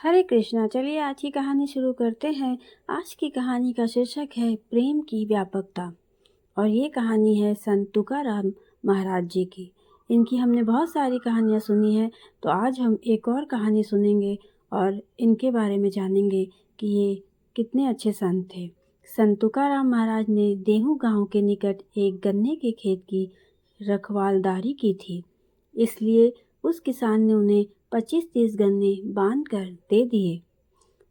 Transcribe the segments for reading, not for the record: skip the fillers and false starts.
हरे कृष्णा। चलिए आज की कहानी शुरू करते हैं। आज की कहानी का शीर्षक है प्रेम की व्यापकता और ये कहानी है संत तुकाराम महाराज जी की। इनकी हमने बहुत सारी कहानियाँ सुनी हैं, तो आज हम एक और कहानी सुनेंगे और इनके बारे में जानेंगे कि ये कितने अच्छे संत थे। संत तुकाराम महाराज ने देहू गांव के निकट एक गन्ने के खेत की रखवालदारी की थी, इसलिए उस किसान ने उन्हें 25-30 गन्ने बांध कर दे दिए।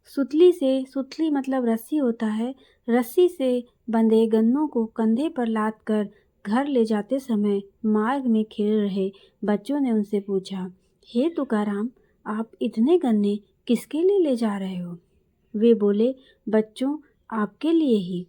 सुतली मतलब रस्सी होता है। रस्सी से बंधे गन्नों को कंधे पर लाद कर घर ले जाते समय मार्ग में खेल रहे बच्चों ने उनसे पूछा, हे तुकाराम, आप इतने गन्ने किसके लिए ले जा रहे हो? वे बोले, बच्चों, आपके लिए ही।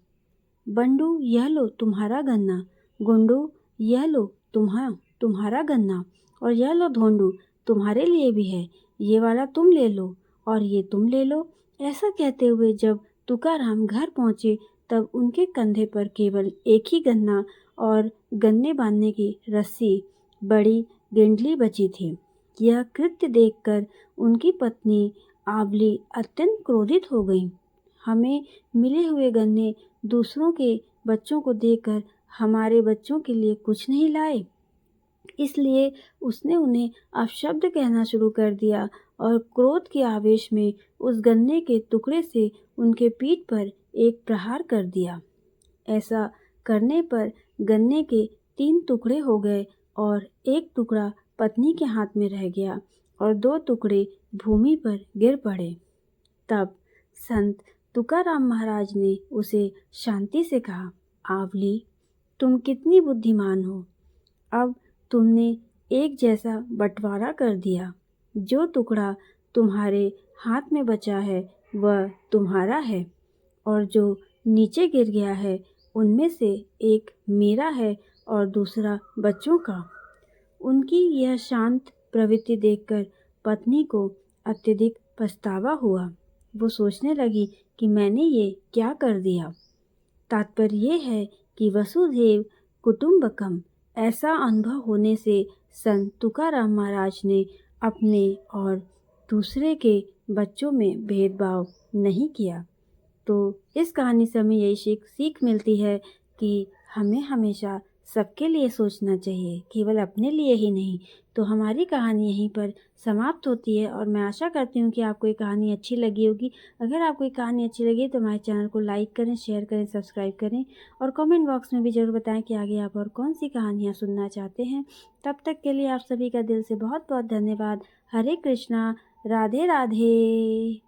बंडू, यह लो तुम्हारा गन्ना। गुंडू, यह लो तुम्हारा गन्ना। और यह लो धोंडू, तुम्हारे लिए भी है। ये वाला तुम ले लो और ये तुम ले लो। ऐसा कहते हुए जब तुकाराम घर पहुँचे तब उनके कंधे पर केवल एक ही गन्ना और गन्ने बांधने की रस्सी बड़ी गेंडली बची थी। यह कृत्य देखकर उनकी पत्नी आंवली अत्यंत क्रोधित हो गई। हमें मिले हुए गन्ने दूसरों के बच्चों को देकर हमारे बच्चों के लिए कुछ नहीं लाए। इसलिए उसने उन्हें अपशब्द कहना शुरू कर दिया और क्रोध के आवेश में उस गन्ने के टुकड़े से उनके पीठ पर एक प्रहार कर दिया। ऐसा करने पर गन्ने के 3 टुकड़े हो गए और एक टुकड़ा पत्नी के हाथ में रह गया और 2 टुकड़े भूमि पर गिर पड़े। तब संत तुकाराम महाराज ने उसे शांति से कहा, आंवली, तुम कितनी बुद्धिमान हो। अब तुमने एक जैसा बंटवारा कर दिया। जो टुकड़ा तुम्हारे हाथ में बचा है वह तुम्हारा है और जो नीचे गिर गया है उनमें से एक मेरा है और दूसरा बच्चों का। उनकी यह शांत प्रवृत्ति देखकर पत्नी को अत्यधिक पछतावा हुआ। वो सोचने लगी कि मैंने ये क्या कर दिया। तात्पर्य ये है कि वसुधैव कुटुंबकम ऐसा अनुभव होने से संत तुकाराम महाराज ने अपने और दूसरे के बच्चों में भेदभाव नहीं किया। तो इस कहानी से हमें यही सीख मिलती है कि हमें हमेशा सबके लिए सोचना चाहिए, केवल अपने लिए ही नहीं। तो हमारी कहानी यहीं पर समाप्त होती है और मैं आशा करती हूँ कि आपको ये कहानी अच्छी लगी होगी। अगर आपको ये कहानी अच्छी लगी तो हमारे चैनल को लाइक करें, शेयर करें, सब्सक्राइब करें और कमेंट बॉक्स में भी ज़रूर बताएं कि आगे आप और कौन सी कहानियाँ सुनना चाहते हैं। तब तक के लिए आप सभी का दिल से बहुत बहुत धन्यवाद। हरे कृष्णा, राधे राधे।